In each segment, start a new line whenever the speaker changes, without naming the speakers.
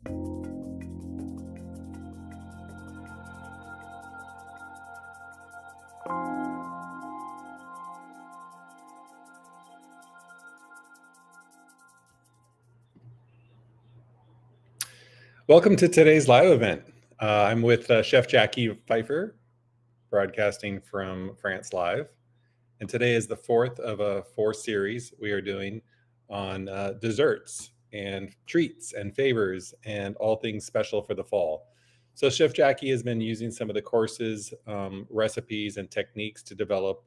Welcome to today's live event. I'm with Chef Jacquy Pfeiffer, broadcasting from France Live. And today is the fourth of a four series we are doing on desserts and treats and favors and all things special for the fall. So Chef Jacquy has been using some of the courses, recipes, and techniques to develop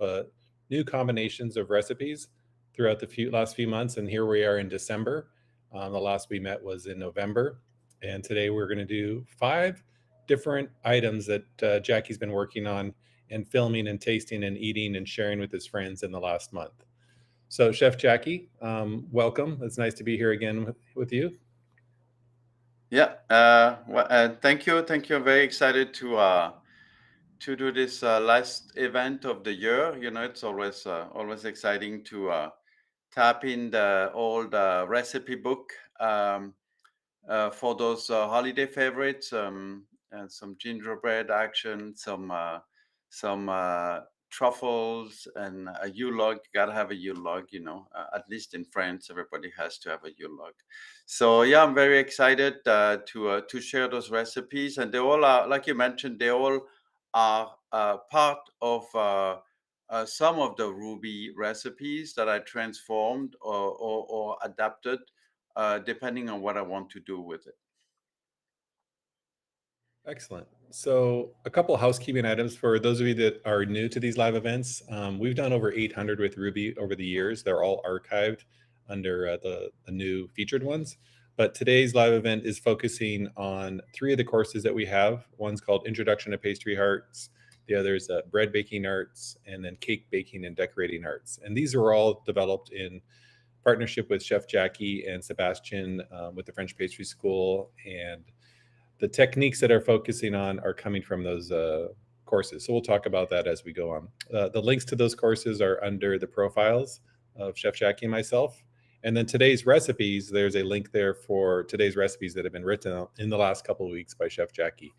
new combinations of recipes throughout the last few months. And here we are in December. The last we met was in November. And today we're going to do 5 different items that Jacquy's been working on and filming and tasting and eating and sharing with his friends in the last month. So Chef Jacquy, welcome. It's nice to be here again with you.
Yeah, thank you. Thank you. I'm very excited to do this last event of the year. You know, it's always exciting to tap in the old recipe book for those holiday favorites. And some gingerbread action, some truffles, and a Yule log. You gotta have a Yule log. You know, at least in France, everybody has to have a Yule log. So yeah, I'm very excited to share those recipes, and they all are, like you mentioned, they all are part of some of the Rouxbe recipes that I transformed or adapted, depending on what I want to do with it.
Excellent. So a couple housekeeping items for those of you that are new to these live events. We've done over 800 with Rouxbe over the years. They're all archived under the new featured ones. But today's live event is focusing on 3 of the courses that we have. One's called Introduction to Pastry Arts. The other is Bread Baking Arts, and then Cake Baking and Decorating Arts. And these are all developed in partnership with Chef Jacquy and Sebastian with the French Pastry School. And the techniques that are focusing on are coming from those courses. So we'll talk about that as we go on. The links to those courses are under the profiles of Chef Jacquy and myself. And then today's recipes, there's a link there for today's recipes that have been written in the last couple of weeks by Chef Jacquy.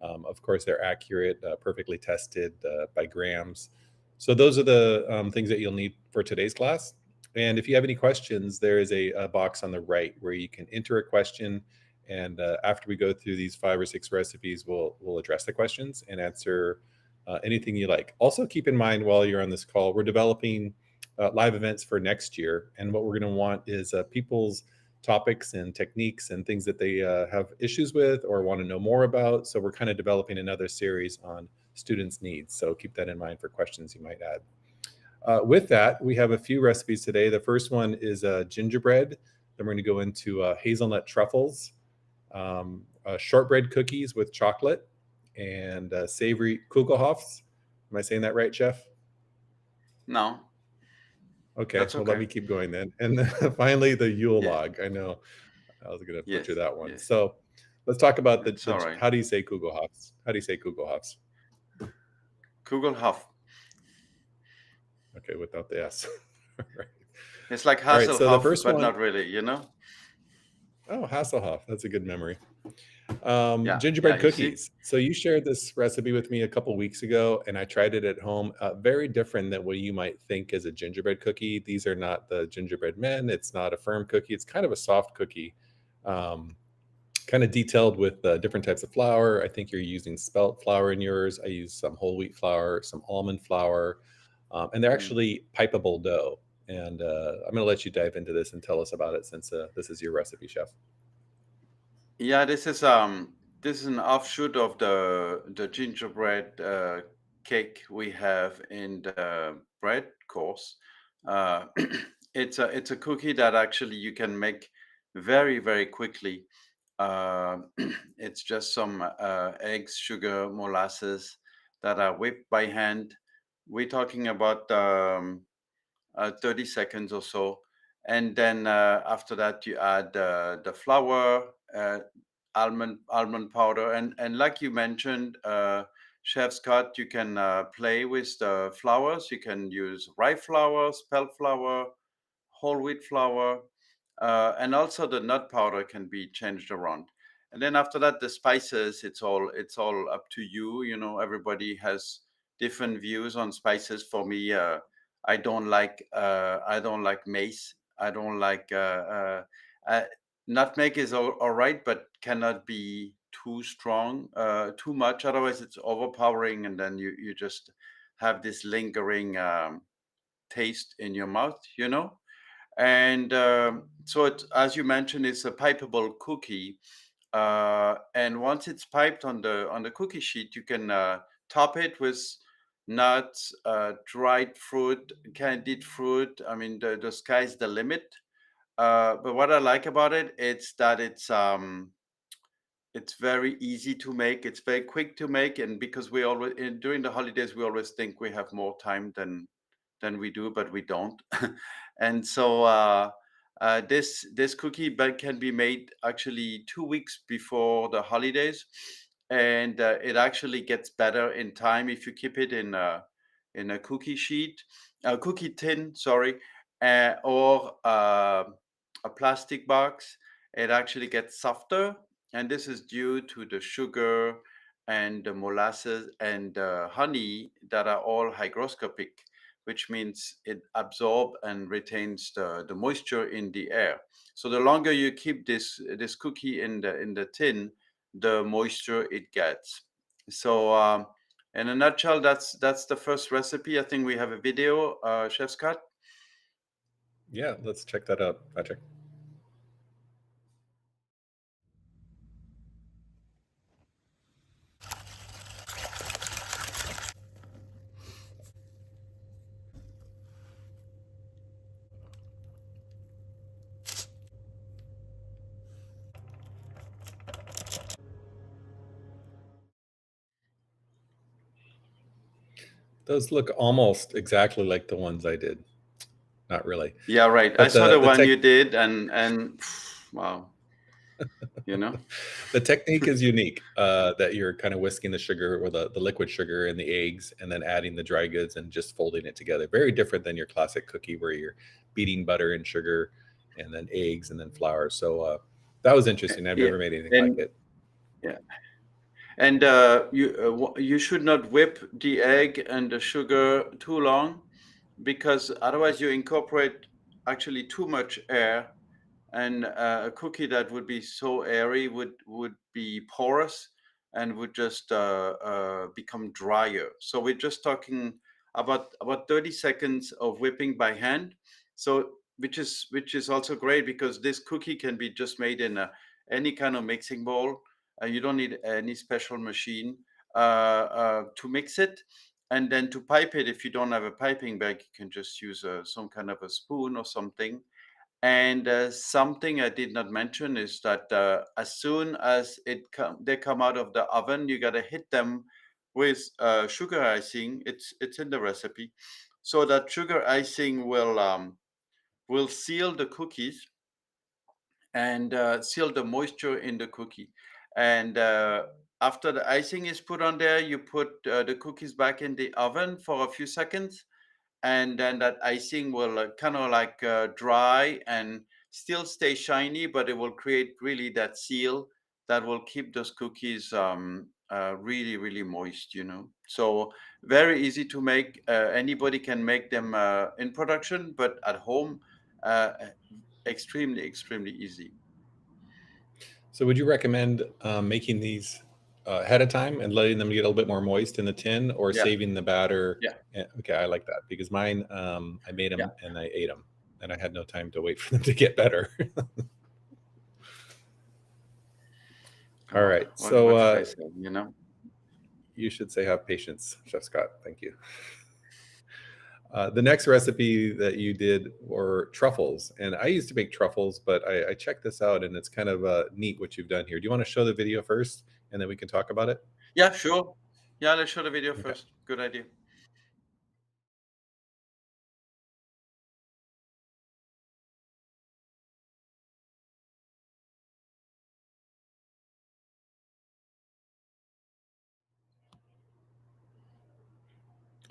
Of course, they're accurate, perfectly tested by grams. So those are the things that you'll need for today's class. And if you have any questions, there is a box on the right where you can enter a question. And after we go through these 5 or 6 recipes, we'll address the questions and answer anything you like. Also, keep in mind while you're on this call, we're developing live events for next year. And what we're going to want is people's topics and techniques and things that they have issues with or want to know more about. So we're kind of developing another series on students' needs. So keep that in mind for questions you might add. With that, we have a few recipes today. The first one is gingerbread. Then we're going to go into hazelnut truffles, shortbread cookies with chocolate, and savory kugelhopfs. Am I saying that right, Chef?
No,
Okay,
that's
well, let
okay.
me keep going then. And then finally, the Yule
Yeah.
log. I know I was going to butcher
Yes.
that one.
Yes.
So let's talk about
It's all right.
how do you say kugelhopfs? How do you say kugelhopfs?
Kugelhof.
Okay, without the S. Right.
It's like
All right, so the
Hasselhoff,
first
but
one,
not really. You know.
oh, Hasselhoff. That's a good memory.
Yeah. Yeah.
Gingerbread
You see.
cookies. So you shared this recipe with me a couple weeks ago, and I tried it at home. Very different than what you might think as a gingerbread cookie. These are not the gingerbread men. It's not a firm cookie. It's kind of a soft cookie, um, kind of detailed with different types of flour. I think you're using spelt flour in yours. I use some whole wheat flour, some almond flour, and they're
Mm.
actually pipeable dough. And I'm going to let you dive into this and tell us about it since this is your recipe, Chef.
Yeah. This is an offshoot of the gingerbread cake we have in the bread course. Uh, it's a cookie that actually you can make very quickly. Uh, it's just some eggs, sugar, molasses that are whipped by hand. We're talking about 30 seconds or so. And then after that, you add the flour, almond powder, and like you mentioned, Chef Scott, you can play with the flours. You can use rye flour, spelt flour, whole wheat flour, and also the nut powder can be changed around. And then after that, the spices, it's all up to you. Everybody has different views on spices. For me, I don't like mace. I don't like uh, nutmeg is all right, but cannot be too strong, too much. Otherwise, it's overpowering, and then you just have this lingering taste in your mouth. And so it, as you mentioned, it's a pipeable cookie. And once it's piped on the cookie sheet, you can top it with nuts, dried fruit, candied fruit. I mean, the sky's the limit. But what I like about it, it's that it's very easy to make. It's very quick to make, and because we always during the holidays we always think we have more time than we do, but we don't. And so this cookie can be made actually 2 weeks before the holidays, and it actually gets better in time if you keep it in a cookie sheet, a cookie tin, sorry, or a plastic box. It actually gets softer, and this is due to the sugar and the molasses and the honey that are all hygroscopic, which means it absorbs and retains the moisture in the air. So the longer you keep this cookie in the tin, the moisture it gets. So in a nutshell, that's the first recipe. I think we have a video, Chef Scott.
Yeah, let's check that out, Patrick. Those look almost exactly like the ones I did. Not really,
Yeah, right. I
but
saw
the
the
the
one
tech
you did, and wow, you know.
the technique is unique. That you're kind of whisking the sugar or the liquid sugar and the eggs, and then adding the dry goods and just folding it together. Very different than your classic cookie where you're beating butter and sugar, and then eggs and then flour. So that was interesting. I've
Yeah,
never made anything like
and
it.
yeah, and you should not whip the egg and the sugar too long, because otherwise you incorporate actually too much air, and a cookie that would be so airy would be porous and would just become drier. So we're just talking about 30 seconds of whipping by hand. So which is also great, because this cookie can be just made in any kind of mixing bowl. You don't need any special machine to mix it. And then to pipe it, if you don't have a piping bag, you can just use some kind of a spoon or something. And something I did not mention is that as soon as they come out of the oven, you gotta hit them with sugar icing. It's in the recipe, so that sugar icing will seal the cookies and seal the moisture in the cookie. And after the icing is put on there, you put the cookies back in the oven for a few seconds, and then that icing will kind of like dry and still stay shiny, but it will create really that seal that will keep those cookies really, really moist. So very easy to make. Anybody can make them in production, but at home, uh, extremely, extremely easy.
So would you recommend making these ahead of time and letting them get a little bit more moist in the tin, or
Yeah,
saving the batter?
yeah,
Okay, I like that because mine, I made
yeah.
them and I ate them, and I had no time to wait for them to get better. All
Oh,
right,
what,
so
what should I say?
you should say have patience, Chef Scott. Thank you. The next recipe that you did were truffles, and I used to make truffles, but I checked this out, and it's kind of neat what you've done here. Do you want to show the video first, and then we can talk about it?
Yeah, sure. Yeah, let's show the video
Okay.
first. Good idea.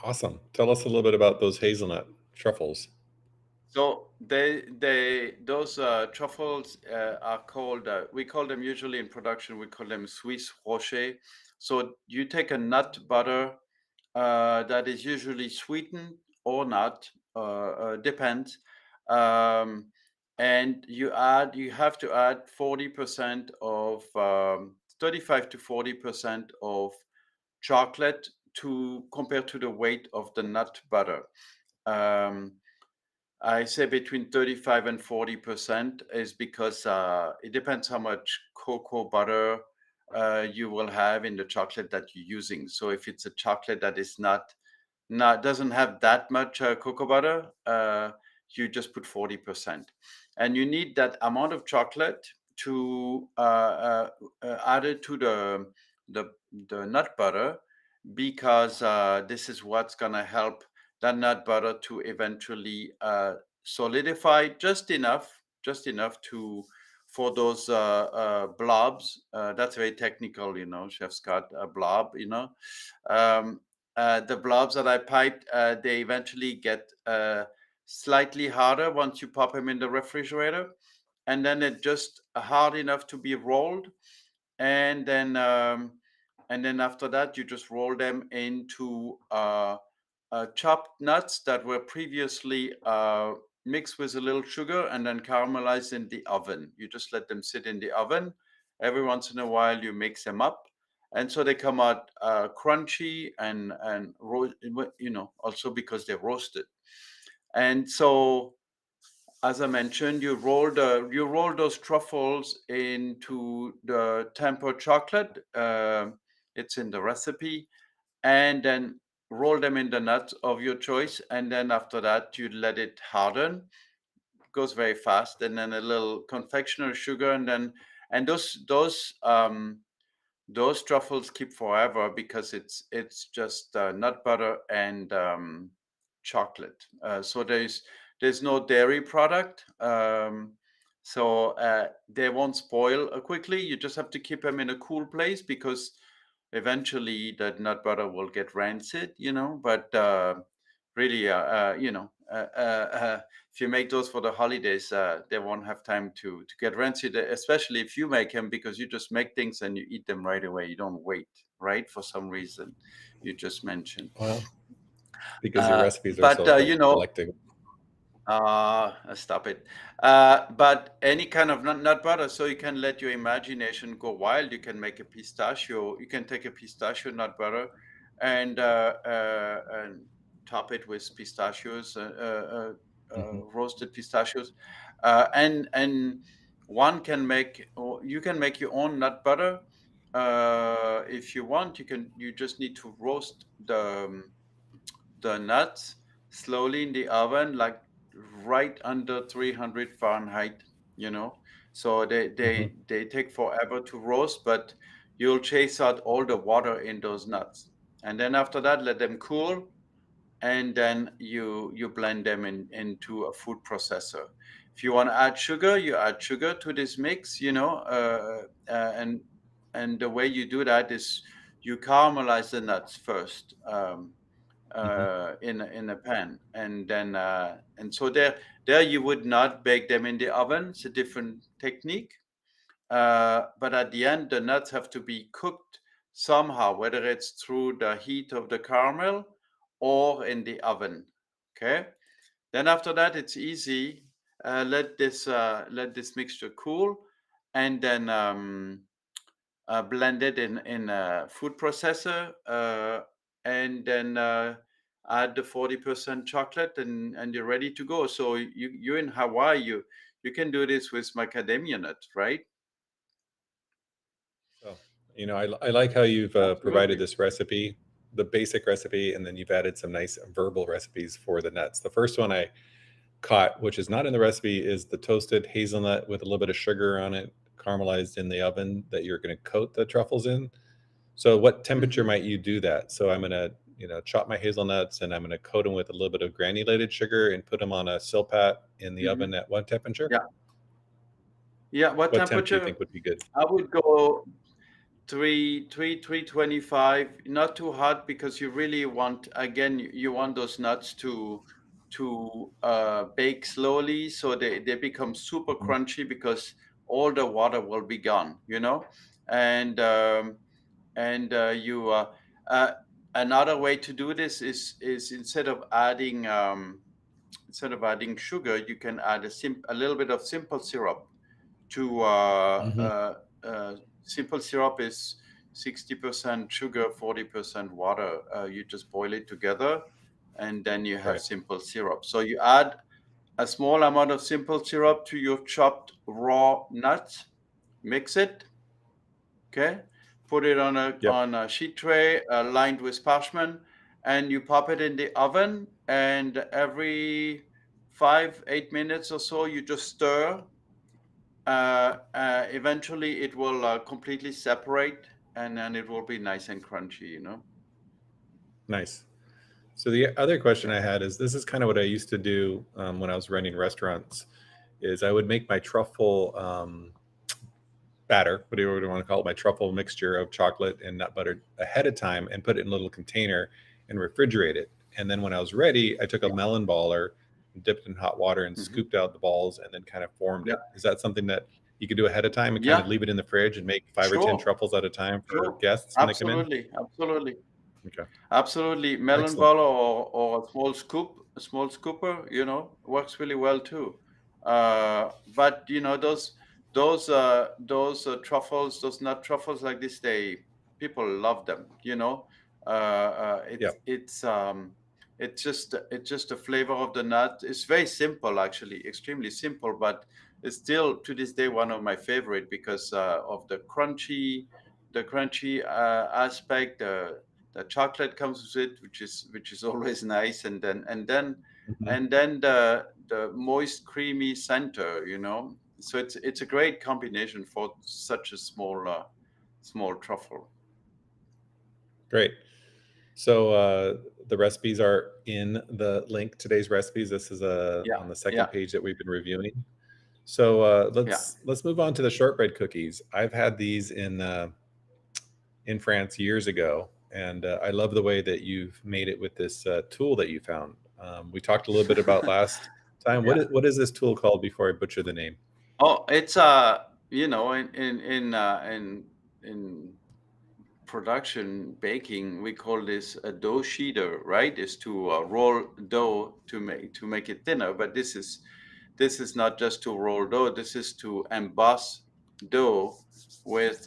Awesome. Tell us a little bit about those hazelnut truffles.
So those truffles are called, we call them usually in production, we call them Swiss Rocher. So you take a nut butter that is usually sweetened or not, depends. Um, and you have to add 40% of 35 to 40% of chocolate to compared to the weight of the nut butter. Um, I say between 35 and 40% is because it depends how much cocoa butter you will have in the chocolate that you're using. So if it's a chocolate that is not doesn't have that much cocoa butter, you just put 40%. And you need that amount of chocolate to add it to the the nut butter because this is what's gonna help that nut butter to eventually solidify just enough to for those blobs. That's very technical, you know. Chef Scott, a blob, you know. Um, the blobs that I piped, they eventually get slightly harder once you pop them in the refrigerator, and then it just hard enough to be rolled, and then after that you just roll them into chopped nuts that were previously mixed with a little sugar and then caramelized in the oven. You just let them sit in the oven. Every once in a while, you mix them up, and so they come out crunchy you know, also because they're roasted. And so, as I mentioned, you roll those truffles into the tempered chocolate. It's in the recipe, and then roll them in the nuts of your choice. And then after that, you let it harden. It goes very fast. And then a little confectioner sugar, and then and those truffles keep forever because it's just nut butter and chocolate. So there's no dairy product. So they won't spoil quickly. You just have to keep them in a cool place because eventually that nut butter will get rancid, you know. But really, you know, if you make those for the holidays, they won't have time to get rancid, especially if you make them because you just make things and you eat them right away. You don't wait, right? For some reason, you just mentioned.
Well, because your recipes are
But
so
you know,
selective.
stop it. But any kind of nut butter, so you can let your imagination go wild. You can make a pistachio. You can take a pistachio nut butter and top it with pistachios,
Hmm.
roasted pistachios, and one can make. Or you can make your own nut butter if you want. You just need to roast the nuts slowly in the oven, like right under 300 Fahrenheit, you know. So
Hmm.
they take forever to roast, but you'll chase out all the water in those nuts. And then after that, let them cool, and then you blend them into a food processor. If you want to add sugar, you add sugar to this mix, you know, and the way you do that is you caramelize the nuts first.
Hmm.
In a pan, and then and so there you would not bake them in the oven. It's a different technique, but at the end the nuts have to be cooked somehow, whether it's through the heat of the caramel or in the oven. Okay, then after that it's easy. Let this mixture cool, and then blend it in a food processor, and then add the 40% chocolate, and you're ready to go. So you're in Hawaii, you can do this with macadamia nuts, right?
So, I like how you've provided
Absolutely.
this recipe, the basic recipe, and then you've added some nice verbal recipes for the nuts. The first one I caught, which is not in the recipe, is the toasted hazelnut with a little bit of sugar on it, caramelized in the oven that you're going to coat the truffles in. So, what temperature
Hmm.
might you do that? So, I'm going to, chop my hazelnuts and I'm going to coat them with a little bit of granulated sugar and put them on a silpat in the
Hmm.
oven at what temperature?
Yeah, yeah. What
What temp do you
temperature?
think would be good?
I would go 325, not too hot because you really want, again, you want those nuts bake slowly, so they become super
Mhm.
crunchy because all the water will be gone, and you uh, another way to do this is instead of adding sugar, you can add a little bit of simple syrup to
Mhm.
simple syrup is 60% sugar, 40% water. You just boil it together, and then you have
Right.
simple syrup. So you add a small amount of simple syrup to your chopped raw nuts, mix it, okay? Put it on a
Yep.
sheet tray lined with parchment, and you pop it in the oven. And every 5, 8 minutes or so, you just stir. Eventually, it will completely separate, and then it will be nice and crunchy.
Nice. So the other question
Yeah,
I had is this is kind of what I used to do when I was running restaurants. Is I would make my truffle batter, whatever you want to call it, my truffle mixture of chocolate and nut butter ahead of time and put it in a little container and refrigerate it. And then when I was ready, I took a
yeah,
melon baller, dipped in hot water, and
hmm
scooped out the balls and then kind of formed
yeah,
it. Is that something that you could do ahead of time and kind of
yeah.
leave it in the fridge and make 5 or 10
Sure,
truffles at a time for
sure.
guests when they come in?
Absolutely, absolutely.
Okay,
Absolutely, melon
excellent.
baller or a small scooper, works really well too. But those truffles, those nut truffles like this, they people love them.
Yeah.
It's just the flavor of the nut. It's very simple, actually, extremely simple, but it's still to this day one of my favorite because of the crunchy aspect. The chocolate comes with it, which is always nice,
Mhm.
and then the moist, creamy center. So it's a great combination for such a small truffle.
Great. So the recipes are in the link. Today's recipes. This is
Yeah,
on the second
yeah,
page that we've been reviewing. So
yeah.
let's move on to the shortbread cookies. I've had these in France years ago, and I love the way that you've made it with this tool that you found. We talked a little bit about last time.
Yeah.
What is this tool called? Before I butcher the name.
Oh, it's in production baking, we call this a dough sheeter, right? Is to roll dough to make it thinner. But this is not just to roll dough. This is to emboss dough with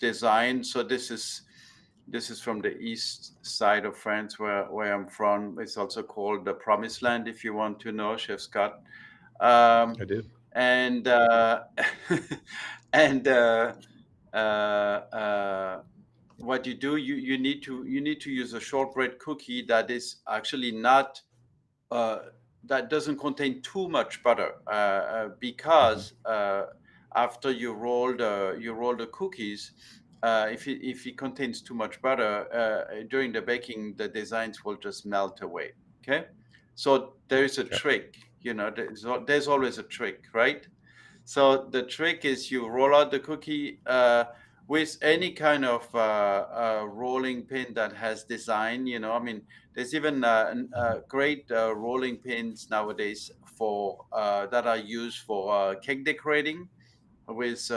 design. So this is from the east side of France, where I'm from. It's also called the Promised Land, if you want to know, Chef Scott. Um,
I do.
and and uh, uh, what you do, you need to use a shortbread cookie that is actually not uh, that doesn't contain too much butter,
Mhm.
because after you roll the cookies, if it contains too much butter during the baking, the designs will just melt away. Okay, so there is a
Okay.
trick. There's always a trick, right? So the trick is you roll out the cookie with any kind of rolling pin that has design. I mean, there's even
Mhm.
great rolling pins nowadays for that are used for cake decorating with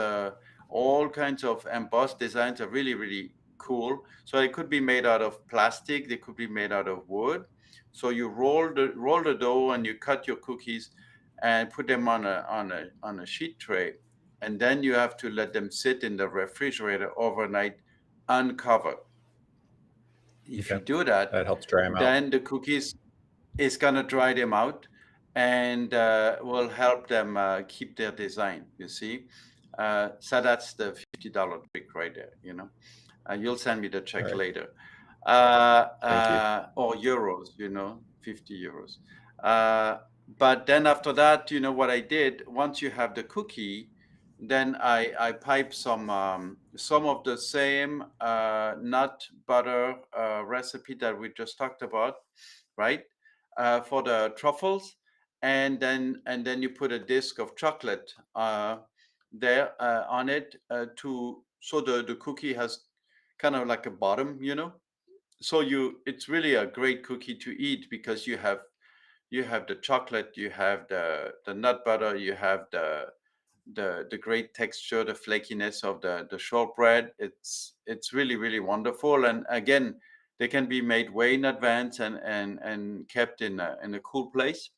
all kinds of embossed designs. Are really, really cool. So it could be made out of plastic. They could be made out of wood. So you roll the dough and you cut your cookies and put them on a sheet tray, and then you have to let them sit in the refrigerator overnight, uncovered. If
Okay.
you do that,
That helps dry them out.
then the cookies is gonna dry them out and will help them keep their design. You see, so that's the $50 trick right there. You'll send me the
All
check
right.
later,
Thank you.
or euros. 50 euros. Uh, but then after that, what I did once you have the cookie, then I pipe some of the same nut butter recipe that we just talked about, right? For the truffles, and then you put a disc of chocolate there on it, to so the cookie has kind of like a bottom. So it's really a great cookie to eat because you have you have the chocolate, you have the nut butter, you have the great texture, the flakiness of the shortbread. It's really really wonderful. And again, they can be made way in advance and kept in a cool place,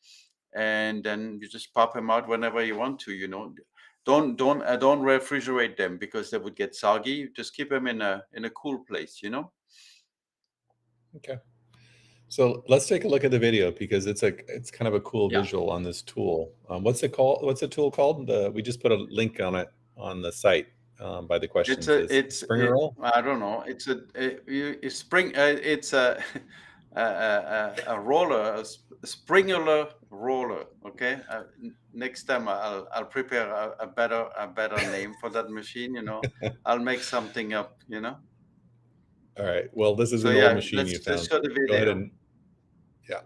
and then you just pop them out whenever you want to. Don't refrigerate them because they would get soggy. Just keep them in a cool place.
Okay. So let's take a look at the video because it's kind of a cool
Yeah.
visual on this tool. What's it called? What's the tool called? We just put a link on it on the site by the
It's
questions.
a
Is Springer
it
roll?
I don't know. It's spring. It's a roller, a springular roller. Okay. Next time I'll prepare a better name for that machine. I'll make something up.
All right. Well, this is
So
an old
yeah,
machine you
let's
found.
show the
Go ahead
video.
and yeah.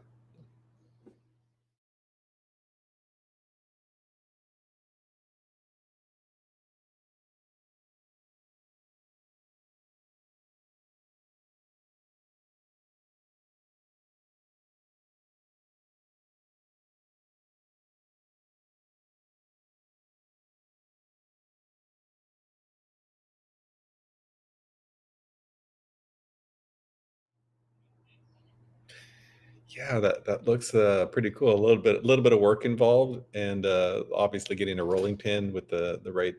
Yeah, that looks pretty cool. A little bit of work involved, and obviously getting a rolling pin with the right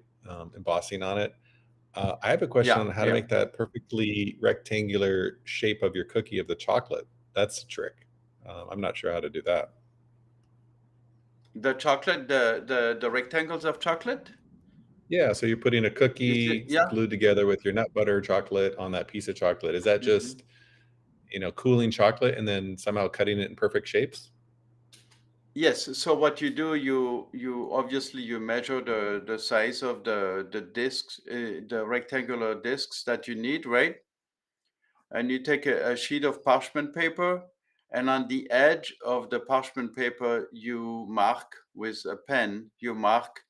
embossing on it. I have a question
Yeah,
on how to
yeah.
make that perfectly rectangular shape of your cookie of the chocolate. That's the trick. I'm not sure how to do that.
The chocolate, the rectangles of chocolate.
Yeah, so you're putting a cookie
Yeah.
glued together with your nut butter chocolate on that piece of chocolate. Is that
Mhm.
just, cooling chocolate and then somehow cutting it in perfect shapes?
Yes. So what you do, you obviously you measure the size of the discs, the rectangular discs that you need, right? And you take a sheet of parchment paper, and on the edge of the parchment paper, you mark with a pen. You mark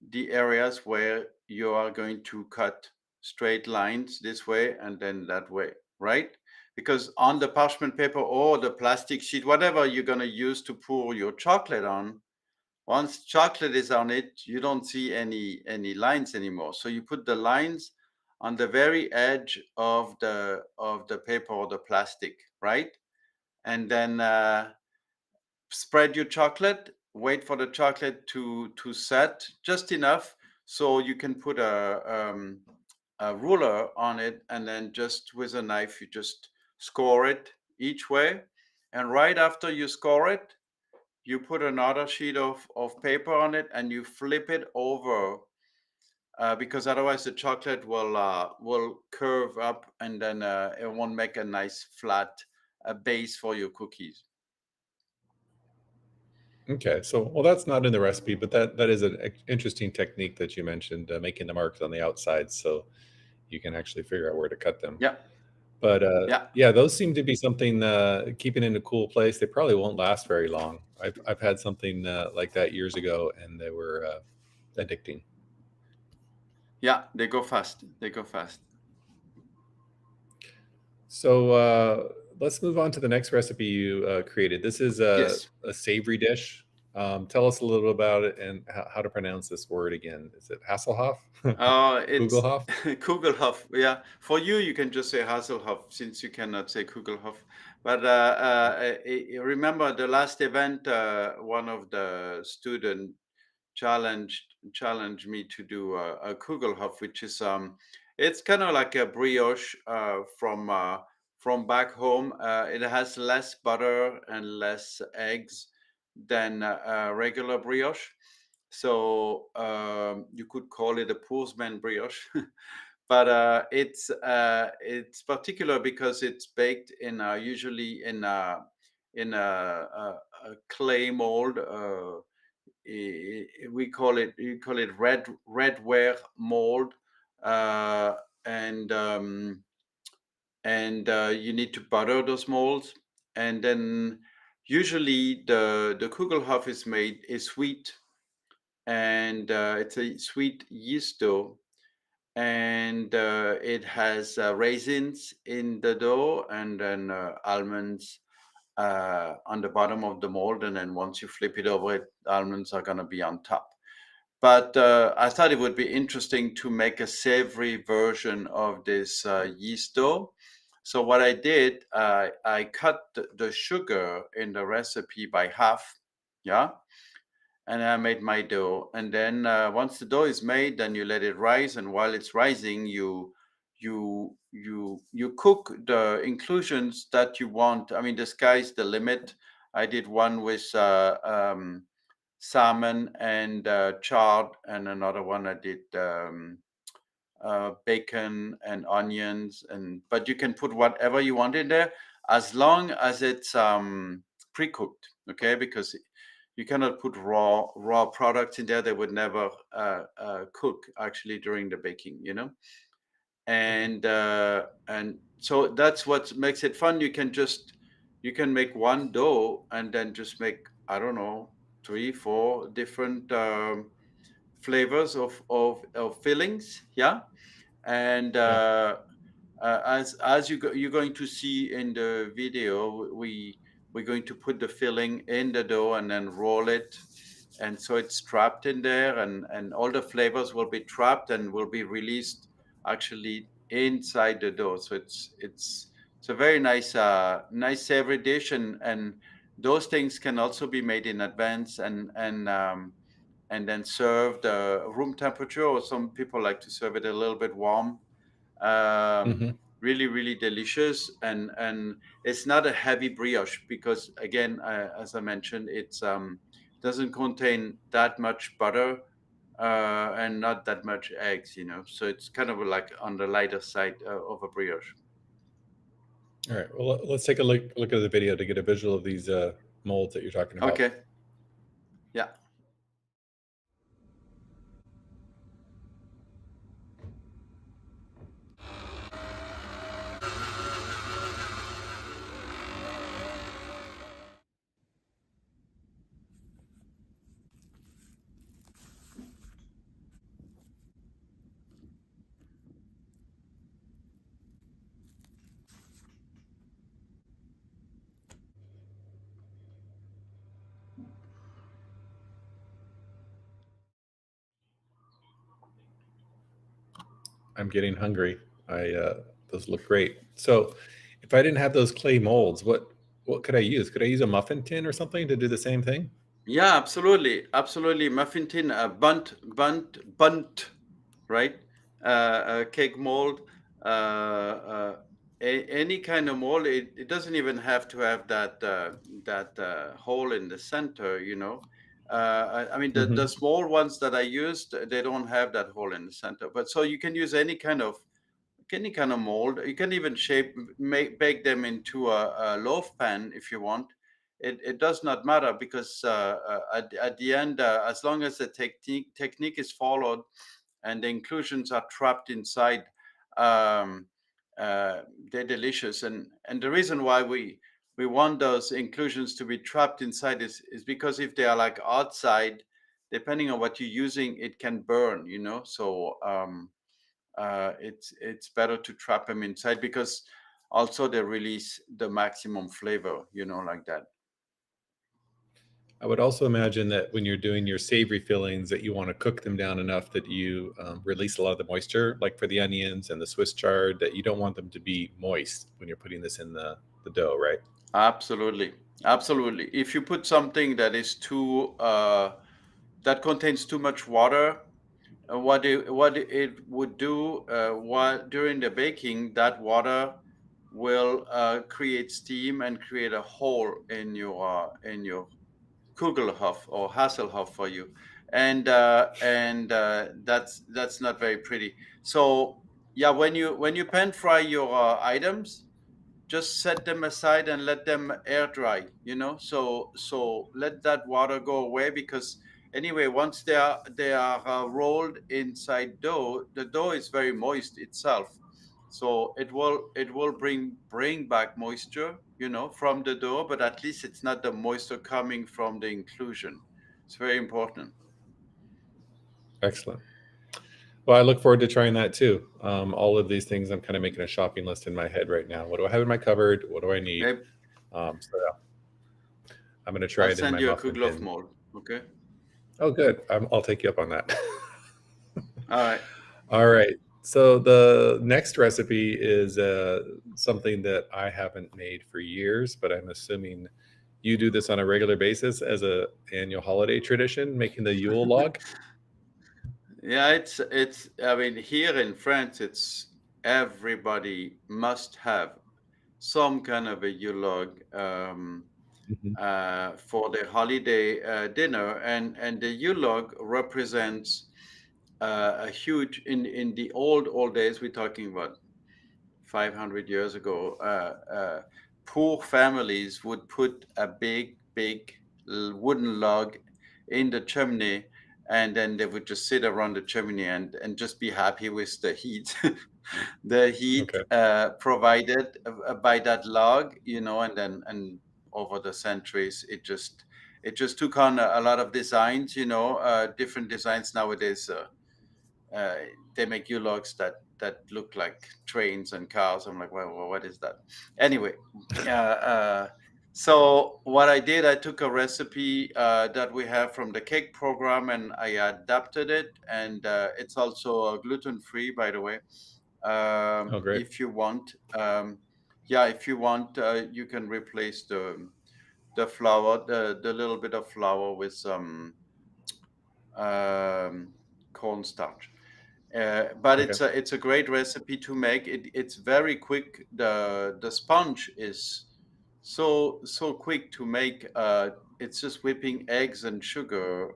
the areas where you are going to cut straight lines this way and then that way, right? Because on the parchment paper or the plastic sheet, whatever you're going to use to pour your chocolate on, once chocolate is on it, you don't see any lines anymore. So you put the lines on the very edge of the paper or the plastic, right? And then spread your chocolate, wait for the chocolate to set just enough so you can put a ruler on it, and then just with a knife you just score it each way. And right after you score it, you put another sheet of paper on it and you flip it over, because otherwise the chocolate will curve up, and then it won't make a nice flat base for your cookies.
Okay, so well, that's not in the recipe, but that is an interesting technique that you mentioned, making the marks on the outside so you can actually figure out where to cut them.
Yeah,
But
yeah.
yeah, those seem to be something keeping in a cool place. They probably won't last very long. I've had something like that years ago, and they were addicting.
Yeah, they go fast. They go fast.
So let's move on to the next recipe you created. This is
Yes.
a savory dish. Tell us a little about it and how to pronounce this word again. Is it Hasselhoff?
It's
Kugelhoff?
Kugelhof. Yeah, for you, you can just say Hasselhoff since you cannot say Kugelhof. But remember the last event, one of the student challenged me to do a Kugelhof, which is it's kind of like a brioche from back home. It has less butter and less eggs than a regular brioche. So you could call it a postman brioche, but it's particular because it's baked in usually in a clay mold. We call it redware mold, uh, and you need to butter those molds, and then usually the Kugelhof is sweet, and it's a sweet yeast dough, and it has raisins in the dough, and then almonds, on the bottom of the mold, and then once you flip it over, the almonds are going to be on top. But I thought it would be interesting to make a savory version of this yeast dough. So what I did, I cut the sugar in the recipe by half, yeah, and I made my dough. And then once the dough is made, then you let it rise, and while it's rising, you cook the inclusions that you want. I mean, the sky's the limit. I did one with salmon and chard, and another one I did bacon and onions, and but you can put whatever you want in there as long as it's pre-cooked, okay? Because you cannot put raw products in there; they would never cook actually during the baking, you know. And so that's what makes it fun. You can make one dough and then just make, I don't know, 3 4 different flavors of fillings, yeah. And
Yeah.
as you're going to see in the video, we're going to put the filling in the dough and then roll it, and so it's trapped in there, and all the flavors will be trapped and will be released actually inside the dough. So it's a very nice savory dish, and those things can also be made in advance and then served room temperature, or some people like to serve it a little bit warm. um,
Hmm.
really delicious, and it's not a heavy brioche because, again, as I mentioned, it's doesn't contain that much butter and not that much eggs, you know, so it's kind of like on the lighter side of a brioche.
All right. Well, let's take a look at the video to get a visual of these molds that you're talking about.
Okay. Yeah.
I'm getting hungry. I Those look great. So, if I didn't have those clay molds, what could I use? Could I use a muffin tin or something to do the same thing?
Yeah, absolutely. Muffin tin, bunt, right? Cake mold, any kind of mold. It doesn't even have to have that hole in the center, you know. I mean, the
Hmm.
small ones that I used, they don't have that hole in the center. But so you can use any kind of mold. You can even bake them into a loaf pan if you want. It does not matter because at the end, as long as the technique is followed and the inclusions are trapped inside, um, uh, they're delicious. And the reason why we want those inclusions to be trapped inside is because if they are like outside, depending on what you're using, it can burn. You know, so it's better to trap them inside because also they release the maximum flavor, you know, like that.
I would also imagine that when you're doing your savory fillings, that you want to cook them down enough that you release a lot of the moisture, like for the onions and the Swiss chard, that you don't want them to be moist when you're putting this in the dough, right?
Absolutely, absolutely. If you put something that is too that contains too much water, what it would do while during the baking, that water will create steam and create a hole in your Kugelhof or Hasselhoff for you, and that's not very pretty. So yeah, when you pan fry your items, just set them aside and let them air dry. You know, so let that water go away because anyway, once they are rolled inside dough, the dough is very moist itself, so it will bring back moisture, you know, from the dough, but at least it's not the moisture coming from the inclusion. It's very important.
Excellent. Well, I look forward to trying that too. All of these things, I'm kind of making a shopping list in my head right now. What do I have in my cupboard? What do I need?
Okay.
So, yeah. I'm going to try
I'll
it in
send
my
you a
muffin
kugel of
tin.
mold. Okay.
Oh, good. I'll take you up on that.
All right.
All right. So the next recipe is something that I haven't made for years, but I'm assuming you do this on a regular basis as a annual holiday tradition, making the Yule log.
Yeah, it's. I mean, here in France, it's everybody must have some kind of a Yule log
Mhm.
for the holiday dinner, and the Yule log represents a huge in the old days. We're talking about 500 years ago. Poor families would put a big wooden log in the chimney, and then they would just sit around the chimney and just be happy with the heat. The heat
Okay.
provided by that log, and then and over the centuries, it just took on a lot of designs, different designs nowadays. Uh, they make U-logs that look like trains and cars. I'm like, well, what is that? Anyway, so what I did, I took a recipe that we have from the cake program and I adapted it, and it's also gluten-free, by the way.
Oh, great.
If you want, yeah, if you want, you can replace the flour, the little bit of flour with some um, cornstarch. But
Okay.
it's a great recipe to make. It's very quick. The sponge is so quick to make. It's just whipping eggs and sugar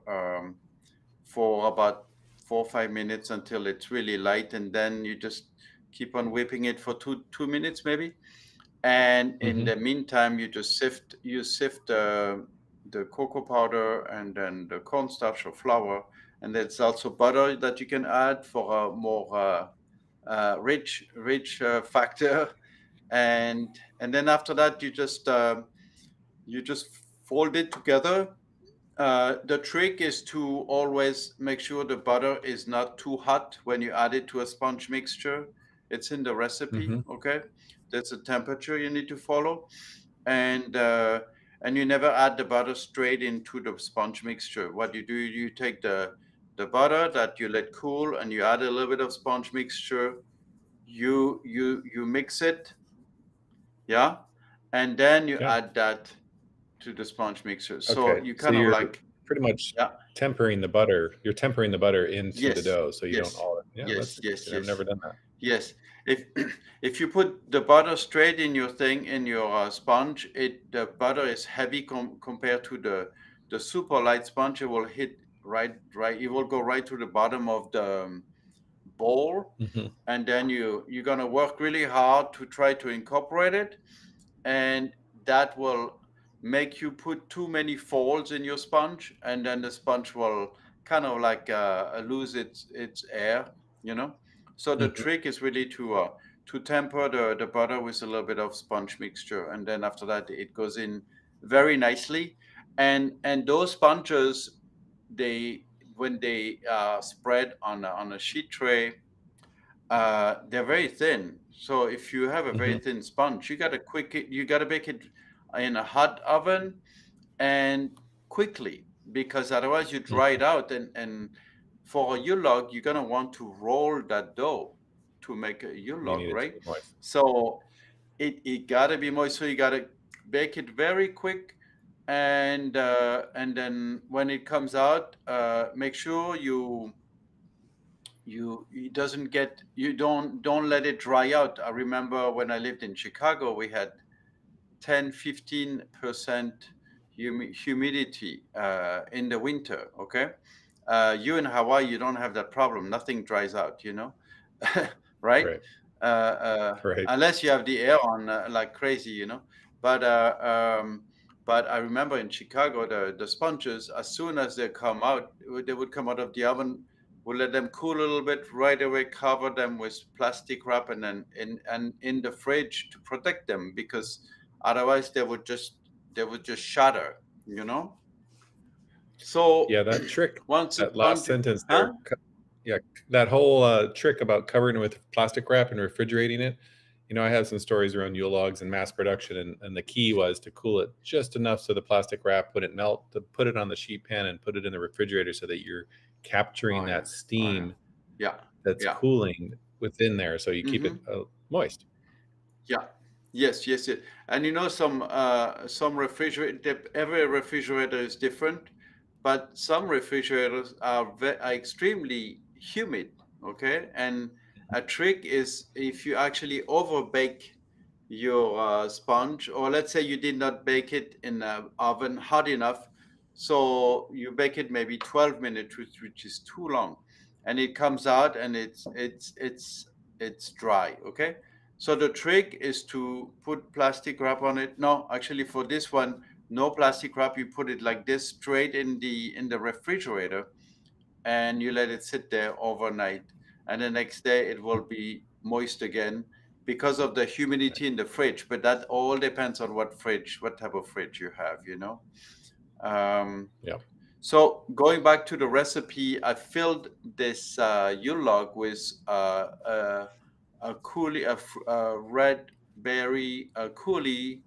for about 4 or 5 minutes until it's really light, and then you just keep on whipping it for two minutes maybe. And in
Hmm.
the meantime, you sift the cocoa powder and then the cornstarch or flour, and there's also butter that you can add for a more rich factor. And then after that, you just fold it together. The trick is to always make sure the butter is not too hot when you add it to a sponge mixture. It's in the recipe,
Hmm.
okay? There's a temperature you need to follow, and uh, and you never add the butter straight into the sponge mixture. What you do, you take the butter that you let cool, and you add a little bit of sponge mixture. You mix it, yeah, and then you
Yeah.
add that to the sponge mixer. So
Okay.
you
So
kind of
you're
like,
pretty much
yeah.
tempering the butter. You're tempering the butter into the
Yes,
dough, so you don't
yes,
all. Yeah, that's
yes, yes,
interesting. I've
yes,
never done that.
yes. If if you put the butter straight in your thing in your sponge, the butter is heavy compared to the super light sponge. It will hit right. It will go right to the bottom of the bowl,
Hmm.
and then you're gonna work really hard to try to incorporate it, and that will make you put too many folds in your sponge, and then the sponge will kind of like lose its air, you know. So the
Hmm.
trick is really to temper the butter with a little bit of sponge mixture, and then after that it goes in very nicely. And those sponges, they when they spread on a sheet tray, they're very thin. So if you have a very
Hmm.
thin sponge, you gotta bake it in a hot oven and quickly, because otherwise you dry
Hmm.
it out. And for a Yule log, you're gonna want to roll that dough to make a Yule
You
log,
need it to
right?
be moist.
So it gotta be moist. So you gotta bake it very quick. And then when it comes out, make sure you it doesn't get you don't let it dry out. I remember when I lived in Chicago, we had 10-15% humidity in the winter. Okay, you in Hawaii, you don't have that problem. Nothing dries out, right?
Right. Right.
Unless you have the air on like crazy, But I remember in Chicago, the sponges, as soon as they come out, they would come out of the oven. We'll let them cool a little bit right away, cover them with plastic wrap, and then in the fridge to protect them, because otherwise they would just shatter, you know. So
Yeah, that trick,
once
that last
once you,
sentence
huh?
there, yeah, that whole trick about covering it with plastic wrap and refrigerating it I have some stories around Yule logs and mass production, and the key was to cool it just enough so the plastic wrap wouldn't melt, to put it on the sheet pan and put it in the refrigerator so that you're capturing
Oh
that
yeah. Oh yeah.
steam
Yeah.
that's
Yeah.
cooling within there, so you keep it
Hmm.
moist.
Yeah. Yes, yes, yes. And some refrigerator, every refrigerator is different, but some refrigerators are extremely humid, okay? And a trick is if you actually over bake your sponge, or let's say you did not bake it in an oven hot enough, so you bake it maybe 12 minutes, which is too long, and it comes out and it's dry, okay? So the trick is to put plastic wrap on it. No, actually for this one, no plastic wrap. You put it like this straight in the refrigerator and you let it sit there overnight. And the next day it will be moist again because of the humidity in the fridge. But that all depends on what type of fridge you have, you know. Um,
Yeah.
so going back to the recipe, I filled this Yule log with a coulis, a red berry, a coulis,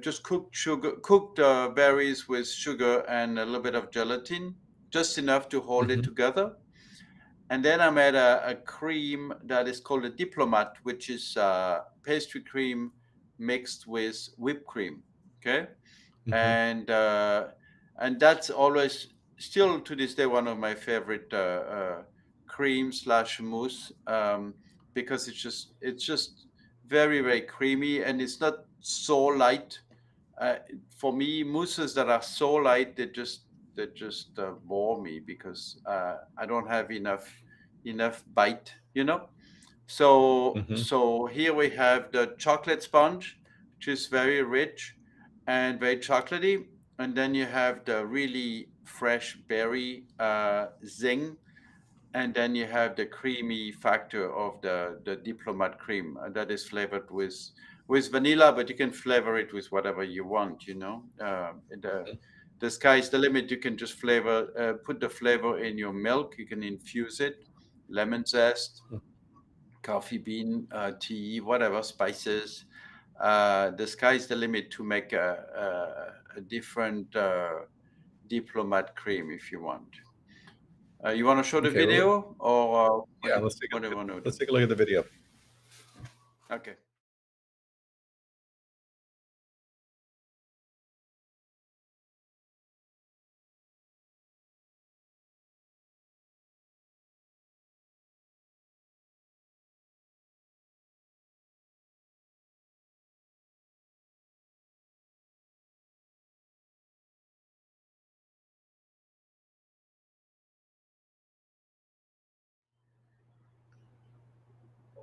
just cooked sugar, cooked berries with sugar and a little bit of gelatin, just enough to hold it
Hmm.
together. And then I made a cream that is called a diplomat, which is pastry cream mixed with whipped cream. Okay,
Hmm.
and uh, and that's always still to this day one of my favorite cream slash mousse, because it's just very very creamy and it's not so light. For me, mousses that are so light they just bore me because I don't have enough bite, you know.
Hmm.
So here we have the chocolate sponge, which is very rich and very chocolatey, and then you have the really fresh berry zing, and then you have the creamy factor of the diplomat cream that is flavored with vanilla, but you can flavor it with whatever you want, you know. The sky's the limit. You can just put the flavor in your milk. You can infuse it, lemon zest, coffee bean, tea, whatever, spices. The sky's the limit to make a different diplomat cream if you want. You want to show the
Okay. Well,
video or
yeah. Let's take
what do you
a
want to
let's
do?
take a look at the video.
Okay.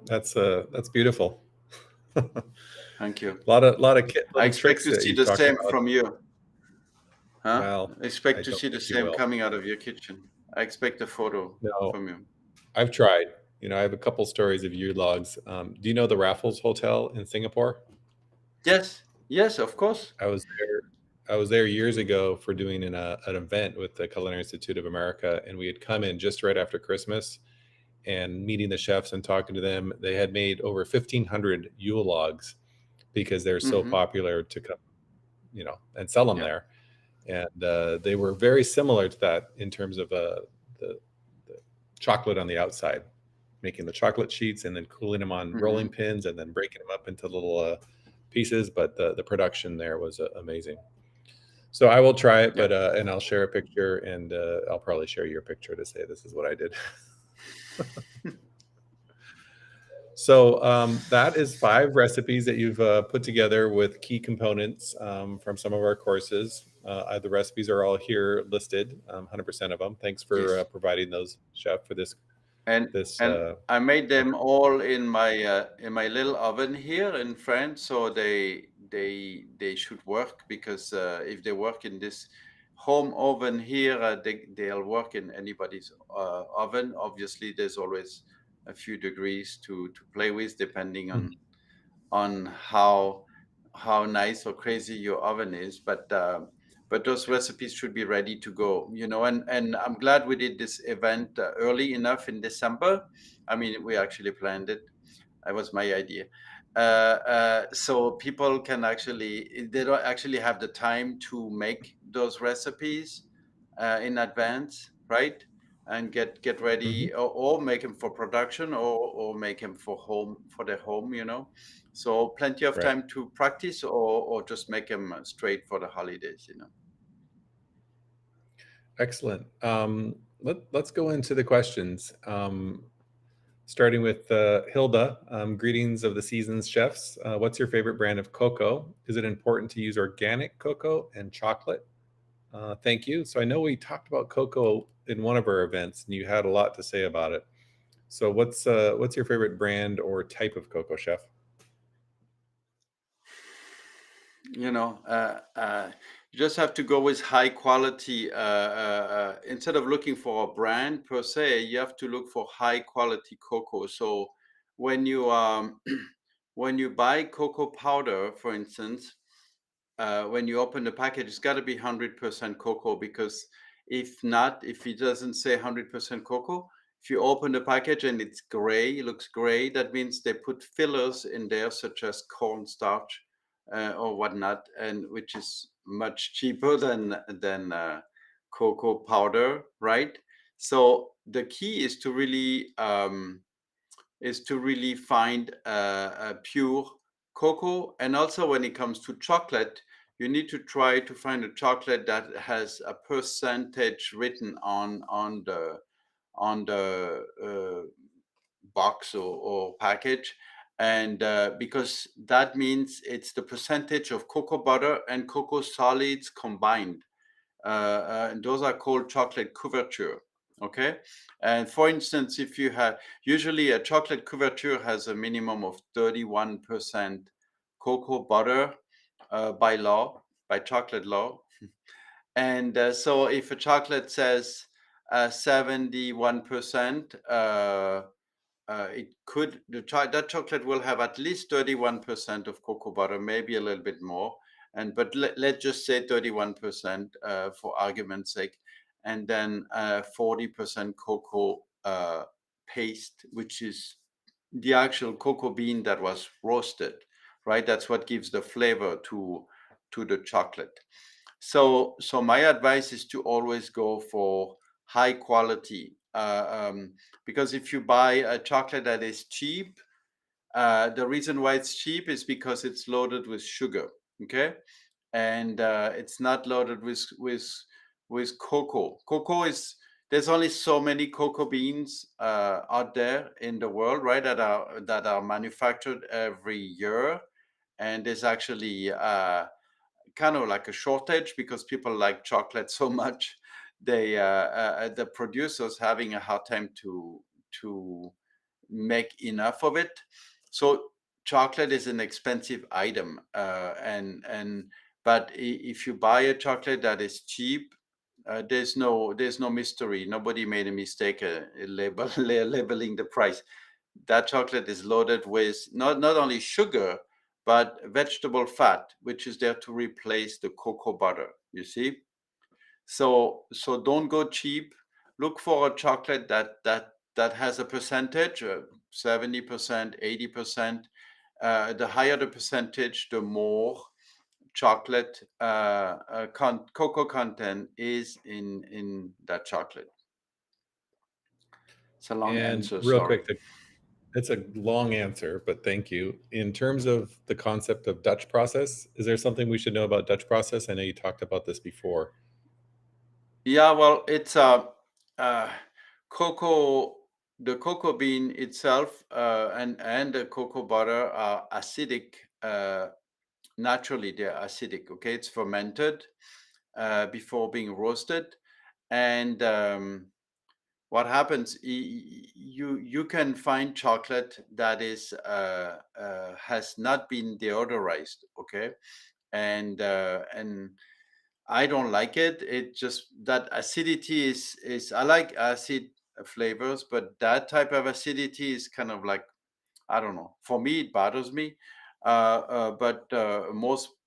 That's beautiful. A
Thank you.
lot of
I
little
expect
tricks
to
that
see
you've
the
talked
same
about.
from you. Huh?
Well,
I
I
expect to
don't
see the
think you
same
will.
coming out of your kitchen. I expect a photo
No,
from you.
I've tried. I have a couple stories of year logs. Do you know the Raffles Hotel in Singapore?
Yes. Yes, of course.
I was there. I was there years ago for doing an event with the Culinary Institute of America, and we had come in just right after Christmas and meeting the chefs and talking to them. They had made over 1,500 Yule logs because they're so
Mm-hmm.
popular to come, and sell them
Yeah.
there. And they were very similar to that in terms of the, the chocolate on the outside, making the chocolate sheets and then cooling them on rolling
Mm-hmm.
pins and then breaking them up into little pieces. But the production there was amazing. So I will try it,
Yeah.
but and I'll share a picture, and I'll probably share your picture to say this is what I did. So that is 5 recipes that you've put together with key components from some of our courses. The recipes are all here listed, 100% of them. Thanks for
Yes.
providing those, Chef, for this
And
this.
and I made them
Program.
all in my little oven here in France, so they should work because if they work in this home oven here, they'll work in anybody's oven. Obviously, there's always a few degrees to play with depending
Mhm.
on how nice or crazy your oven is, but those recipes should be ready to go, you know. And I'm glad we did this event early enough in December. I mean, we actually planned it That was my idea. So people can actually, they don't actually have the time to make those recipes in advance, right? And get
Mhm.
ready, or make them for production, or make them for home, for their home, So plenty of
Right.
time to practice, or just make them straight for the holidays.
Excellent. Let's go into the questions. Starting with Hilda. Greetings of the season's chefs. What's your favorite brand of cocoa? Is it important to use organic cocoa and chocolate? Thank you. So I know we talked about cocoa in one of our events, and you had a lot to say about it. So what's your favorite brand or type of cocoa, chef?
you know you just have to go with high quality. Instead of looking for a brand per se, you have to look for high quality cocoa. So when you when you buy cocoa powder, for instance, when you open the package, it's got to be 100% cocoa, because if not, if it doesn't say 100% cocoa, if you open the package and it's gray, it looks gray, that means they put fillers in there, such as cornstarch or whatnot, and which is much cheaper than cocoa powder, right? So the key is to really find a pure cocoa. And also, when it comes to chocolate, you need to try to find a chocolate that has a percentage written on the box or package. And because that means it's the percentage of cocoa butter and cocoa solids combined. And those are called chocolate couverture. Okay. And for instance, if you have, usually a chocolate couverture has a minimum of 31% cocoa butter by law, by chocolate law. And so if a chocolate says 71%, it could that chocolate will have at least 31% of cocoa butter, maybe a little bit more, and but let's just say 31% for argument's sake, and then 40% cocoa paste, which is the actual cocoa bean that was roasted, right? That's what gives the flavor to the chocolate. So my advice is to always go for high quality, because if you buy a chocolate that is cheap, the reason why it's cheap is because it's loaded with sugar. Okay, and it's not loaded with cocoa. Cocoa is There's only so many cocoa beans out there in the world, right? That are manufactured every year, and there's actually kind of like a shortage because people like chocolate so much. The producers having a hard time to make enough of it. So chocolate is an expensive item, and but if you buy a chocolate that is cheap, there's no mystery. Nobody made a mistake labeling the price. That chocolate is loaded with not only sugar, but vegetable fat, which is there to replace the cocoa butter. You see, so don't go cheap. Look for a chocolate that has a percentage, 70%, 80%. The higher the percentage, the more chocolate cocoa content is in that chocolate. It's a long
And
answer,
real
sorry.
quick, it's a long answer, but thank you. In terms of the concept of Dutch process, is there something we should know about Dutch process? I know you talked about this before.
Yeah, well, it's uh, cocoa. The cocoa bean itself and the cocoa butter are acidic. Naturally, they're acidic. Okay, it's fermented before being roasted, and what happens? You can find chocolate that is has not been deodorized. Okay, and I don't like it. It just that acidity is I like acid flavors, but that type of acidity is kind of like, I don't know. For me, it bothers me. But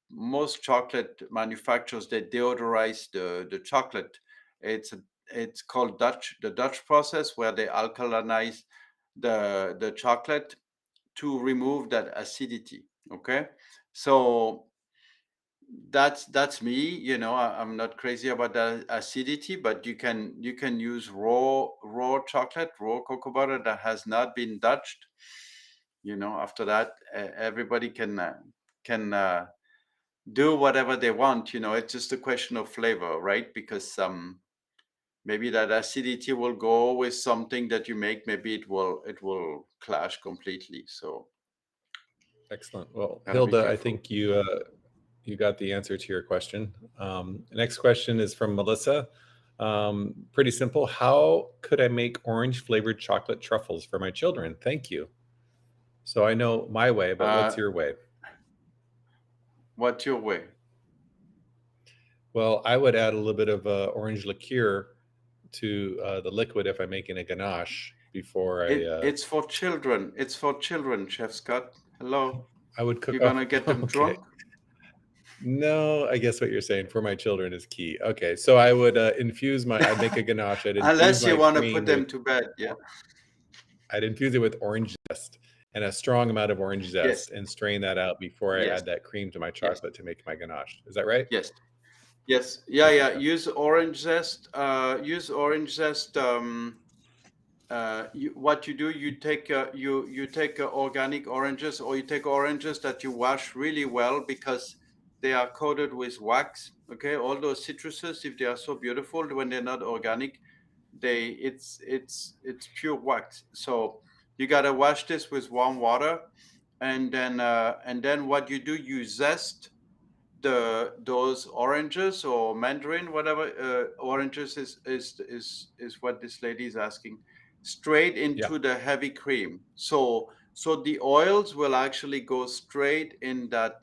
most chocolate manufacturers, they deodorize the chocolate. It's it's called the Dutch process, where they alkalinize the chocolate to remove that acidity. Okay, so that's me. I'm not crazy about the acidity, but you can use raw chocolate, raw cocoa butter that has not been Dutched. After that, everybody can do whatever they want. It's just a question of flavor, right? Because maybe that acidity will go with something that you make. Maybe it will clash completely. So
Excellent. Well,
gotta be
Hilda, I
careful.
think you got the answer to your question. Next question is from Melissa. Pretty simple. How could I make orange flavored chocolate truffles for my children? Thank you. So I know my way, but what's
Uh,
your way?
what's your way?
Well, I would add a little bit of orange liqueur to the liquid if I'm making a ganache before
It's for children. It's for children, Chef Scott. Hello.
I would cook
You're
off.
gonna get them
Okay.
drunk?
No, I guess what you're saying for my children is key. Okay, so I would I'd make a ganache. I'd infuse
Unless you
my
want to put
cream
them
with,
to bed. Yeah.
I'd infuse it with orange zest and a strong amount of orange
Yes.
zest and strain that out before I
Yes.
add that cream to my
Yes.
chocolate to make my ganache. Is that right?
Yes. Yes. Yeah. Yeah.
Interesting.
Use orange zest. Use orange zest. What you do, you take organic oranges, or you take oranges that you wash really well because they are coated with wax. Okay, all those citruses, if they are so beautiful, when they're not organic, it's pure wax. So you gotta wash this with warm water, and then what you do, you zest those oranges or mandarin, whatever. Oranges is what this lady is asking, straight
Yeah.
into the heavy cream. So the oils will actually go straight in that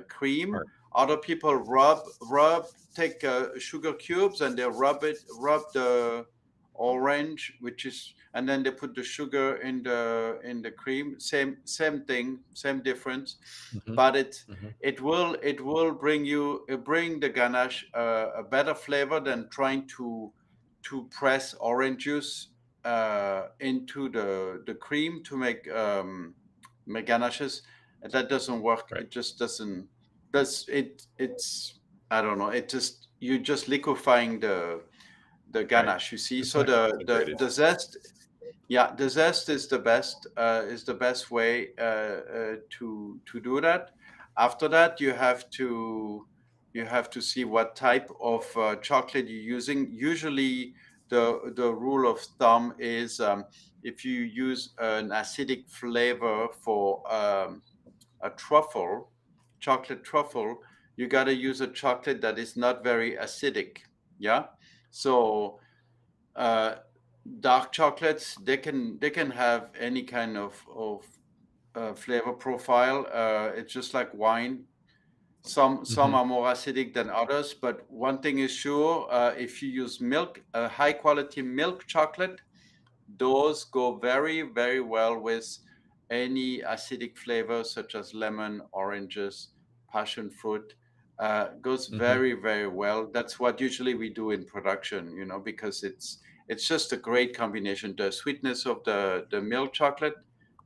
cream.
Smart.
Other people rub take sugar cubes, and they rub the orange, which is, and then they put the sugar in the cream. Same thing, same difference,
Hmm.
but it
Hmm.
it will bring the ganache a better flavor than trying to press orange juice into the cream to make ganaches. That doesn't work.
Right.
It just doesn't. That's it. It's, I don't know. It just, you just liquefying the
Right.
ganache. You see.
It's
So
not
the the
concentrated.
the zest, yeah, the zest is the best way to do that. After that, you have to see what type of chocolate you're using. Usually, the rule of thumb is, if you use an acidic flavor for a truffle, chocolate truffle, you got to use a chocolate that is not very acidic. Yeah. So uh, dark chocolates, they can have any kind of flavor profile. It's just like wine. Some
Hmm.
are more acidic than others, but one thing is sure: if you use milk, high quality milk chocolate, those go very, very well with any acidic flavors such as lemon, oranges, passion fruit. Goes
Hmm.
very, very well. That's what usually we do in production, because it's just a great combination. The sweetness of the milk chocolate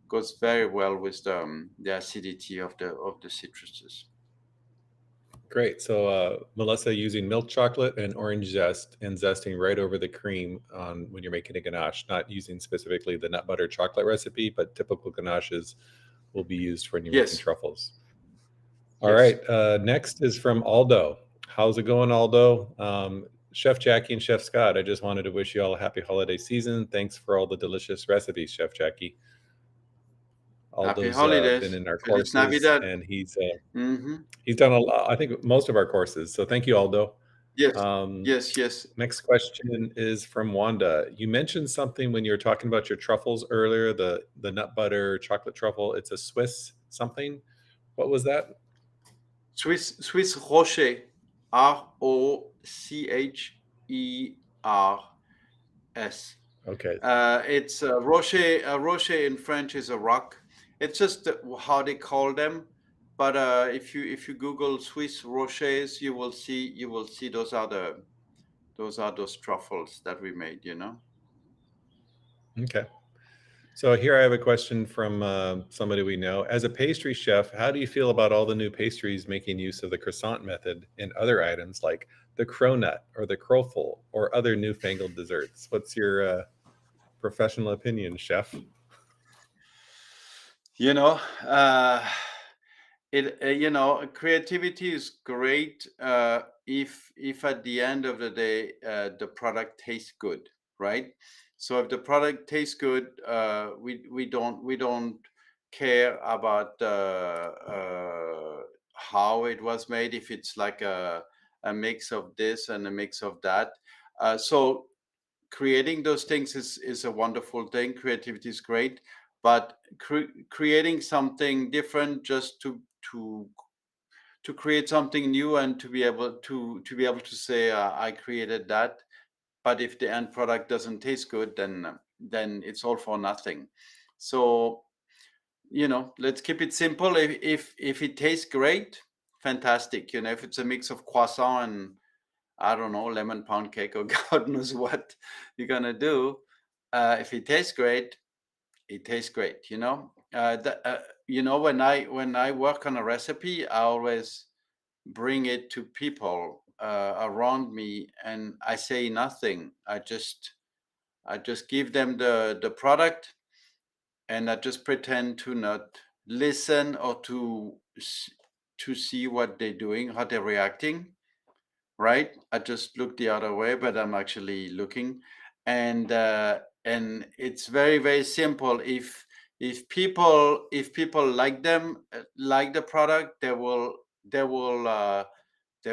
goes very well with the acidity of the citruses.
Great. So, Melissa, using milk chocolate and orange zest and zesting right over the cream on when you're making a ganache, not using specifically the nut butter chocolate recipe, but typical ganaches will be used when you're making
Yes,
truffles. All
yes.
right. Next is from Aldo. How's it going, Aldo? Chef Jackie and Chef Scott, I just wanted to wish you all a happy holiday season. Thanks for all the delicious recipes, Chef Jackie.
Happy
Aldo's been
holidays.
in our
Feliz
courses
Navidad.
and
Hmm.
he's done a lot, I think most of our courses. So thank you, Aldo.
Yes,
Um,
yes, yes.
Next question is from Wanda. You mentioned something when you were talking about your truffles earlier, the nut butter chocolate truffle. It's a Swiss something. What was that?
Swiss Rocher, Rocher.
Okay.
It's Rocher. Rocher in French is a rock. It's just how they call them. But if you Google Swiss Rochers, you will see those are those truffles that we made.
Okay. So here I have a question from somebody we know. As a pastry chef, how do you feel about all the new pastries making use of the croissant method in other items like the cronut or the croffle or other newfangled desserts? What's your professional opinion, chef?
You know, uh, creativity is great if at the end of the day the product tastes good, right? So if the product tastes good, we don't care about how it was made. If it's like a mix of this and a mix of that, so creating those things is a wonderful thing. Creativity is great, but creating something different just to to create something new and to be able to say I created that. But if the end product doesn't taste good, then it's all for nothing. So let's keep it simple. If it tastes great, fantastic. If it's a mix of croissant and I don't know, lemon pound cake or God knows what you're gonna do. If it tastes great, it tastes great. When I work on a recipe, I always bring it to people around me, and I say nothing. I just give them the product, and I just pretend to not listen or to see what they're doing, how they're reacting, right? I just look the other way, but I'm actually looking, and it's very very simple. If people like the product, they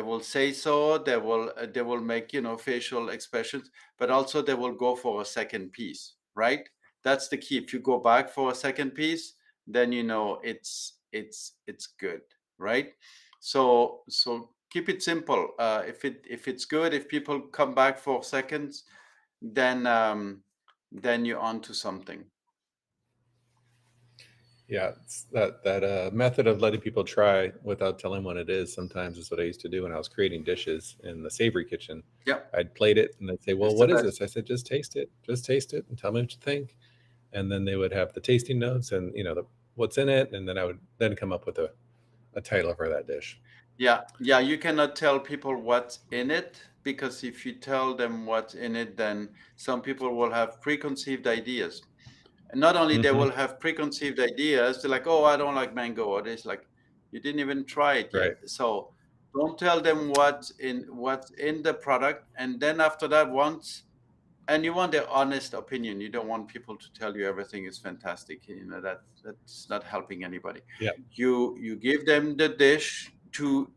will say so. They will make facial expressions, but also they will go for a second piece, right? That's the key. If you go back for a second piece, then it's good, right? So keep it simple. If it's good, if people come back for seconds, then you're on to something.
Yeah, it's that method of letting people try without telling what it is sometimes is what I used to do when I was creating dishes in the savory kitchen.
Yep,
I'd plate it and they'd say, "Well,
it's the
what is
best.
this?" I said, just taste it, and tell me what you think." And then they would have the tasting notes and what's in it, and then I would then come up with a title for that dish.
Yeah, yeah, you cannot tell people what's in it, because if you tell them what's in it, then some people will have preconceived ideas. And not only they
Hmm.
will have preconceived ideas, they're like, "Oh, I don't like mango," or it's like, "You didn't even try it yet."
Right,
So don't tell them what's in the product, and then after that, once and you want their honest opinion. You don't want people to tell you everything is fantastic. That's not helping anybody.
yeah.
You give them the dish to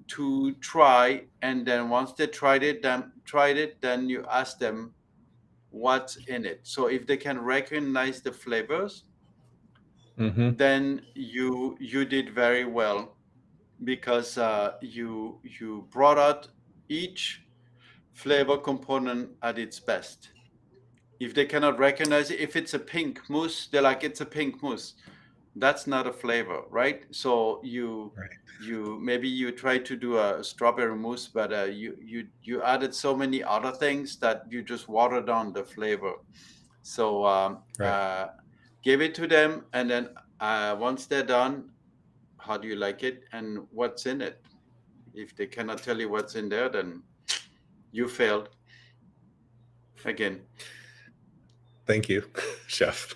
try, and then once they tried it, then you ask them what's in it. So if they can recognize the flavors,
Hmm.
then you did very well, because you brought out each flavor component at its best. If they cannot recognize it, if it's a pink mousse, they're like, it's a pink mousse. That's not a flavor, right? So
Right,
maybe you try to do a strawberry mousse, but you added so many other things that you just watered down the flavor. So
right.
give it to them, and then once they're done, how do you like it and what's in it? If they cannot tell you what's in there, then you failed again.
Thank you, chef.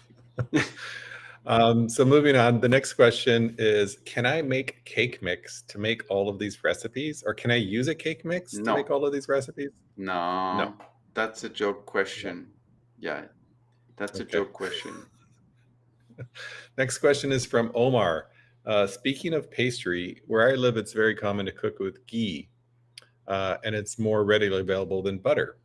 So moving on, the next question is, can I make cake mix to make all of these recipes, or can I use a cake mix to make
No,
all of these recipes? No.
no, that's a joke
No.
question. Yeah, that's a
Okay.
joke question.
Next question is from Omar. Speaking of pastry, where I live, it's very common to cook with ghee, and it's more readily available than butter.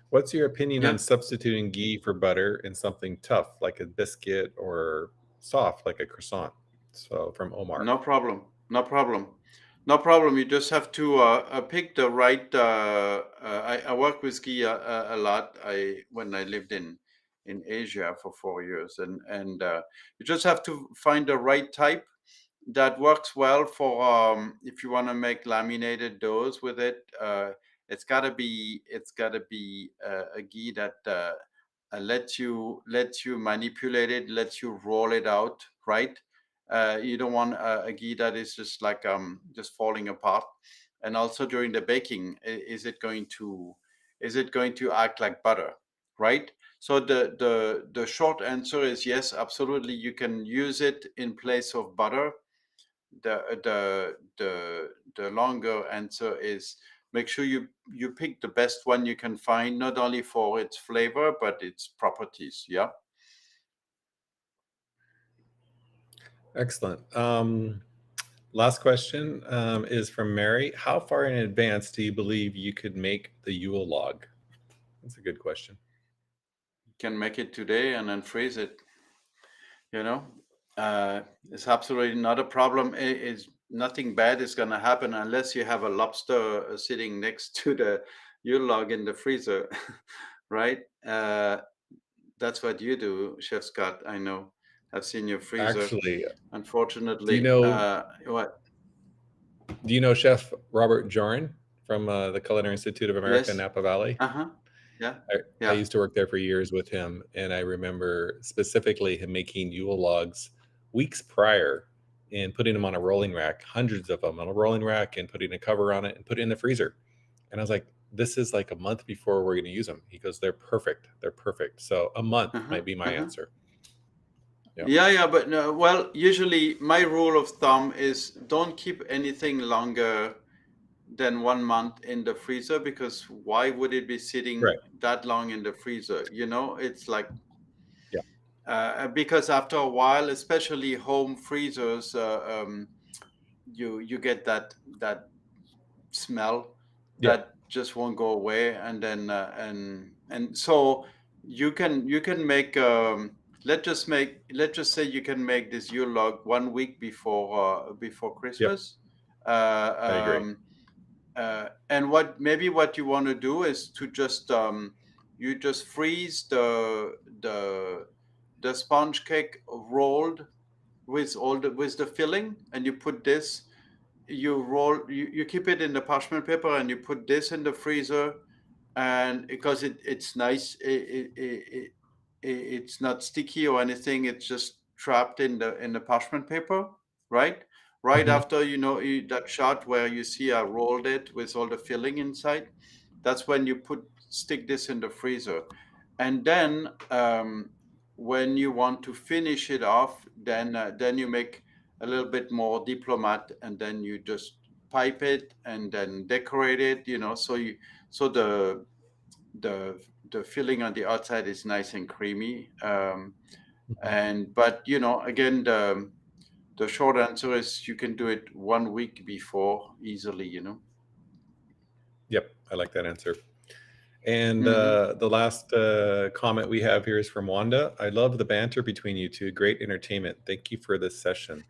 What's your opinion on
Yeah,
substituting ghee for butter in something tough, like a biscuit, or soft, like a croissant? So from Omar.
no problem. No problem. No problem. You just have to pick the right. I work with ski a lot. When I lived in Asia for 4 years, and you just have to find the right type that works well for if you want to make laminated doughs with it. It's gotta be a ghee that lets you manipulate it, lets you roll it out, right? You don't want a ghee that is just like just falling apart. And also during the baking, is it going to act like butter, right? So the short answer is yes, absolutely. You can use it in place of butter. The longer answer is make sure you pick the best one you can find, not only for its flavor but its properties. Yeah.
Excellent. Last question is from Mary. How far in advance do you believe you could make the Yule log? That's a good question.
You can make it today and then freeze it. You know, it's absolutely not a problem. It's nothing bad is going to happen unless you have a lobster sitting next to the Yule log in the freezer, right? That's what you do, Chef Scott. I know. I've seen your freezer.
Actually, do you
Unfortunately,
know
what?
do you know Chef Robert Joran from the Culinary Institute of America,
Yes.
Napa Valley?
Uh-huh. Yeah.
I
Yeah.
used to work there for years with him, and I remember specifically him making Yule logs weeks prior and putting them on a rolling rack, hundreds of them on a rolling rack, and putting a cover on it and put it in the freezer. And I was like, this is like a month before we're going to use them. He goes, they're perfect. They're perfect. So a month
Uh-huh.
might be my
Uh-huh.
answer. Yeah.
Yeah, yeah, but no, well, usually my rule of thumb is don't keep anything longer than 1 month in the freezer, because why would it be sitting
Right.
that long in the freezer? It's like
Yeah.
because after a while, especially home freezers, you get that smell
Yeah.
that just won't go away, and then and so you can make let's just say you can make this Yule log 1 week before
Yep.
Christmas.
I agree.
And what you want to do is to just you just freeze the sponge cake rolled with the filling, and you keep it in the parchment paper, and you put this in the freezer, and because it's nice, it's not sticky or anything, it's just trapped in the parchment paper, right? Right
Hmm.
after that shot where you see I rolled it with all the filling inside, that's when you stick this in the freezer. And then when you want to finish it off, then you make a little bit more diplomat, and then you just pipe it and then decorate it, so the filling on the outside is nice and creamy.
Hmm.
And but again, the short answer is you can do it 1 week before easily.
Yep. I like that answer. And
Hmm.
the last comment we have here is from Wanda. I love the banter between you two. Great entertainment. Thank you for this session.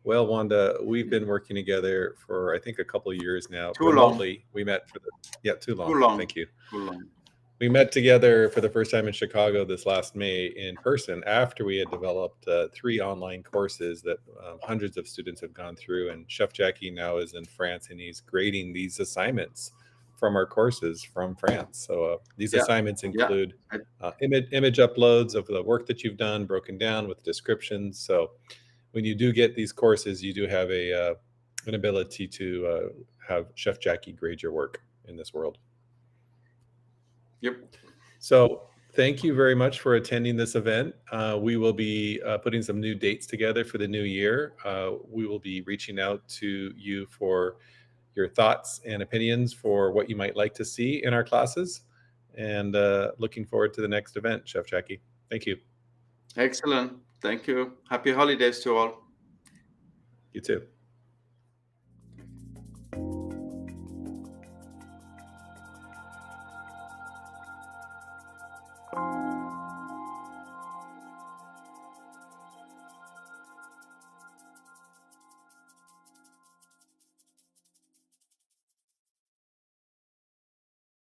Well, Wanda, we've been working together for I think a couple of years now,
Too long.
remotely. We met for the yeah, too
Too
long.
long.
Thank you.
Too long.
We met together for the first time in Chicago this last May in person after we had developed 3 online courses that hundreds of students have gone through. And Chef Jacquy now is in France and he's grading these assignments from our courses from France. So these
Yeah.
assignments
Yeah.
include image uploads of the work that you've done, broken down with descriptions. So when you do get these courses, you do have an ability to have Chef Jacquy grade your work in this world.
Yep.
So thank you very much for attending this event. We will be putting some new dates together for the new year. We will be reaching out to you for your thoughts and opinions for what you might like to see in our classes. And looking forward to the next event, Chef Jacquy. Thank you.
Excellent. Thank you. Happy holidays to all.
You too.